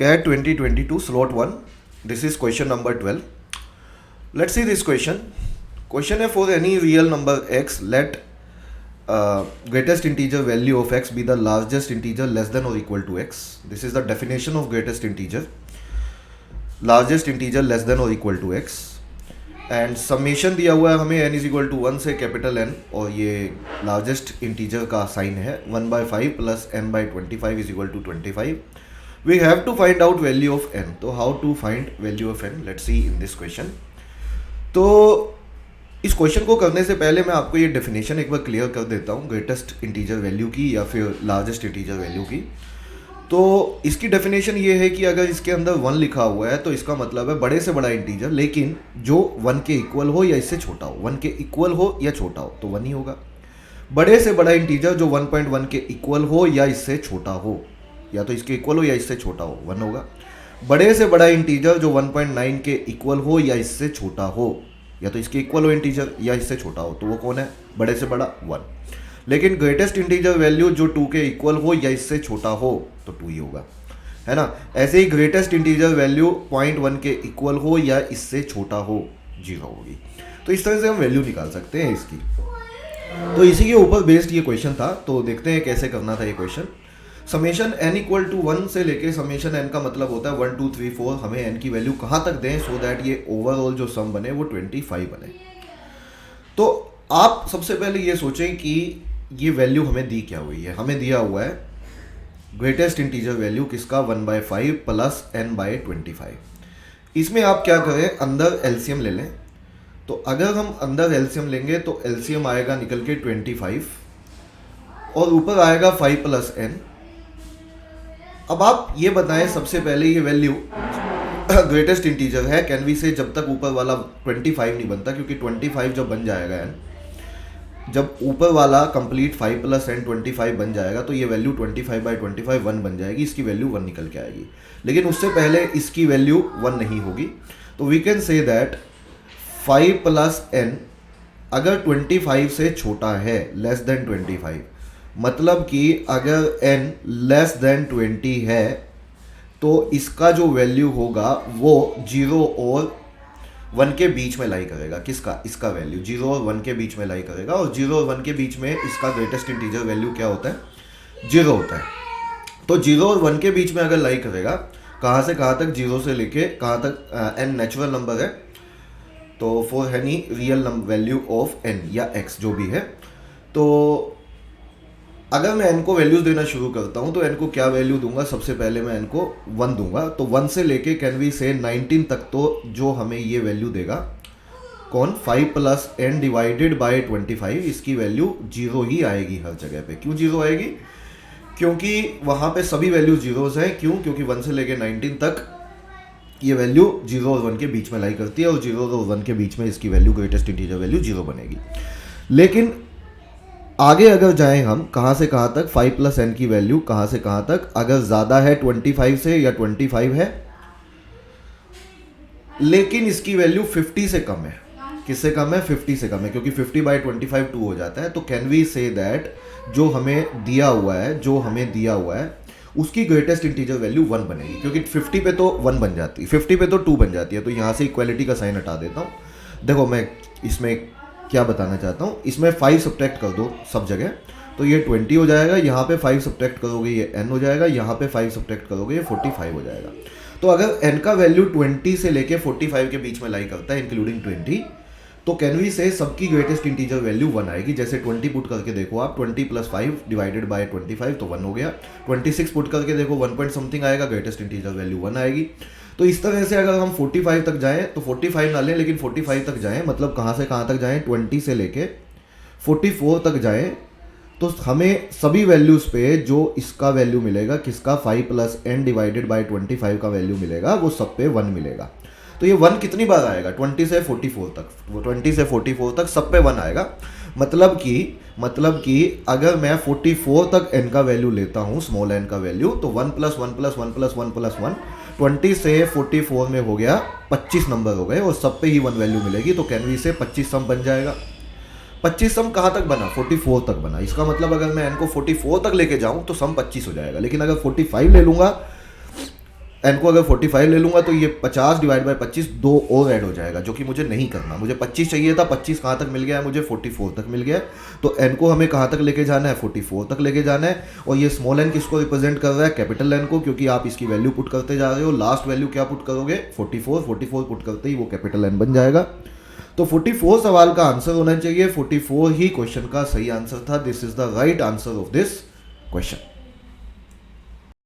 CAT 2022 slot 1. This is question number 12. Let's see this question. Question है for any real number x, let greatest integer value of x be the largest integer less than or equal to x. This is the definition of greatest integer. Largest integer less than or equal to x. And summation दिया हुआ है हमें n is equal to 1 से capital N, और ये largest integer का sign है 1/5 plus n/25 is equal to 25. We have to find out value of n. तो how to find value of n, let's see in this question. तो इस question को करने से पहले मैं आपको ये डेफिनेशन एक बार क्लियर कर देता हूँ ग्रेटेस्ट इंटीजर वैल्यू की या फिर लार्जेस्ट इंटीजर वैल्यू की. तो इसकी डेफिनेशन ये है कि अगर इसके अंदर 1 लिखा हुआ है तो इसका मतलब है बड़े से बड़ा इंटीजर, लेकिन जो 1 के इक्वल हो या इससे छोटा हो. 1 के इक्वल हो या छोटा हो तो 1 ही होगा. बड़े से बड़ा इंटीजर जो 1.1 के इक्वल हो या इससे छोटा हो, या तो इसके इक्वल हो या इससे छोटा हो, 1 होगा. बड़े से बड़ा इंटीजर जो 1.9 के इक्वल हो या इससे छोटा हो, या तो इसके इक्वल हो इंटीजर या इससे छोटा हो, तो वो कौन है? बड़े से बड़ा 1. लेकिन ग्रेटेस्ट इंटीजर वैल्यू जो 2 के इक्वल हो या इससे छोटा हो तो 2 ही होगा, है ना. ऐसे ही ग्रेटेस्ट इंटीजर वैल्यू 0.1 के इक्वल हो या इससे छोटा हो 0 होगी. तो इस तरह से हम वैल्यू निकाल सकते हैं इसकी. तो इसी के ऊपर बेस्ड ये क्वेश्चन था. तो देखते हैं कैसे करना था ये question. Summation n equal to 1 से लेके समेशन n का मतलब होता है 1 2 3 4. हमें n की वैल्यू कहाँ तक दें सो दैट ये ओवरऑल जो सम बने वो 25 बने. तो आप सबसे पहले ये सोचें कि ये वैल्यू हमें दी क्या हुई है. हमें दिया हुआ है ग्रेटेस्ट इंटीजर वैल्यू किसका 1/5 प्लस n/25. इसमें आप क्या करें, अंदर एलसीएम ले लें. तो अगर हम अंदर एलसीएम लेंगे तो एलसीएम आएगा निकल के 25 और ऊपर आएगा 5 प्लस n. अब आप ये बताएं सबसे पहले ये वैल्यू ग्रेटेस्ट इंटीजर है. कैन वी से जब तक ऊपर वाला 25 नहीं बनता, क्योंकि 25 जब बन जाएगा n, जब ऊपर वाला कंप्लीट 5 प्लस n 25 बन जाएगा तो ये वैल्यू 25/25 1 बन जाएगी. इसकी वैल्यू 1 निकल के आएगी. लेकिन उससे पहले इसकी वैल्यू 1 नहीं होगी. तो we can say that 5 plus n अगर 25 से छोटा है, लेस देन 25, मतलब कि अगर n लेस देन 20 है तो इसका जो वैल्यू होगा वो 0 और 1 के बीच में लाई करेगा. किसका? इसका वैल्यू 0 और 1 के बीच में लाई करेगा. और 0 और 1 के बीच में इसका ग्रेटेस्ट इंटीजर वैल्यू क्या होता है? 0 होता है. तो 0 और 1 के बीच में अगर लाई करेगा, कहाँ से कहाँ तक? 0 से लेके कहाँ तक? n नेचुरल नंबर है, तो for any real value of n या x जो भी है. तो अगर मैं n को वैल्यूज देना शुरू करता हूँ तो n को क्या वैल्यू दूंगा? सबसे पहले मैं n को 1 दूंगा. तो 1 से लेके कैन वी से 19 तक तो जो हमें ये वैल्यू देगा कौन? 5 प्लस n डिवाइडेड बाय 25. इसकी वैल्यू 0 ही आएगी हर जगह पे. क्यों 0 आएगी? क्योंकि वहाँ पे सभी वैल्यू जीरोज हैं. क्यों? क्योंकि 1 से लेके 19 तक ये वैल्यू 0 और 1 के बीच में लाई करती है, और 0 और 1 के बीच में इसकी वैल्यू ग्रेटेस्ट इंटीजर वैल्यू 0 बनेगी. लेकिन आगे अगर जाएं हम, कहाँ से कहाँ तक? 5 प्लस n की वैल्यू कहाँ से कहाँ तक? अगर ज़्यादा है 25 से या 25 है, लेकिन इसकी वैल्यू 50 से कम है. किससे कम है? 50 से कम है, क्योंकि 50/25 2 हो जाता है. तो कैन वी से दैट जो हमें दिया हुआ है उसकी ग्रेटेस्ट इंटीजर वैल्यू 1 बनेगी. क्योंकि 50 पे तो 1 बन जाती है, 50 पे तो 2 बन जाती है. तो यहाँ से इक्वालिटी का साइन हटा देता हूँ. देखो मैं इसमें क्या बताना चाहता हूँ, इसमें 5 सब्ट्रैक्ट कर दो सब जगह, तो ये 20 हो जाएगा. यहाँ पे 5 सब्ट्रैक्ट करोगे ये n हो जाएगा. यहाँ पे 5 सब्ट्रैक्ट करोगे ये 45 हो जाएगा. तो अगर n का वैल्यू 20 से लेके 45 के बीच में लाई करता है इंक्लूडिंग 20, तो कैन वी से सबकी ग्रेटेस्ट इंटीजर वैल्यू 1 आएगी. जैसे 20 पुट करके देखो आप, 20 प्लस 5 डिवाइडेड बाय 25 तो 1 हो गया. 26 पुट करके देखो 1 पॉइंट समथिंग आएगा, ग्रेटेस्ट इंटीजर वैल्यू 1 आएगी. तो इस तरह से अगर हम 45 तक जाएं तो 45 ना लें, लेकिन 45 तक जाएं, मतलब कहाँ से कहाँ तक जाएं? 20 से लेके 44 तक जाएं, तो हमें सभी वैल्यूज़ पे जो इसका वैल्यू मिलेगा, किसका? 5 प्लस n डिवाइडेड बाय 25 का वैल्यू मिलेगा, वो सब पे 1 मिलेगा. तो ये 1 कितनी बार आएगा? 20 से 44 तक. 20 से 44 तक सब पे 1 आएगा. मतलब कि अगर मैं 44 तक n का वैल्यू लेता हूँ, स्मॉल n का वैल्यू, तो 1 प्लस 1 प्लस 1 प्लस 1 प्लस 1, 20 से 44 में हो गया 25 नंबर हो गए, और सब पे ही 1 वैल्यू मिलेगी. तो कैन वी से 25 सम बन जाएगा. 25 सम कहाँ तक बना? 44 तक बना. इसका मतलब अगर मैं n को 44 तक लेके जाऊँ तो सम 25 हो जाएगा. लेकिन अगर 45 ले लूँगा एन को अगर 45 ले लूँगा तो ये 50 डिवाइड बाई 25 दो और ऐड हो जाएगा, जो कि मुझे नहीं करना। मुझे 25 चाहिए था, 25 कहाँ तक मिल गया है मुझे, 44 तक मिल गया है। तो एन को हमें कहाँ तक लेके जाना है, 44 तक लेके जाना है। और ये स्मॉल एन किसको रिप्रेजेंट कर रहा है, कैपिटल एन को, क्योंकि आप इसकी वैल्यू पुट करते जा रहे हो। लास्ट वैल्यू क्या पुट करोगे, 44 पुट करते ही वो कैपिटल एन बन जाएगा। तो 44 सवाल का आंसर होना चाहिए, 44 ही क्वेश्चन का सही आंसर था। This is the right answer of this question.